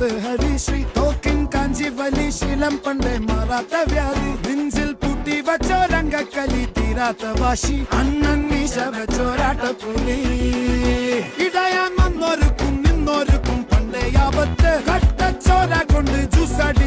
മുത്ത് ഹരിശ്രീ തോക്കിൻ കാഞ്ചി വലി ശീലം പണ്ടേ മാറാത്ത വ്യാധി നെഞ്ചിൽ പൂട്ടി വച്ചോരംഗക്കലി തീരാത്ത വാശി അണ്ണൻ മീശ വെച്ചോരാട്ട പുലി ഇടയാൻ വന്നോർക്കും നിന്നോർക്കും പണ്ടേ ആപത്ത് കട്ടച്ചോര കൊണ്ട് ജ്യൂസടി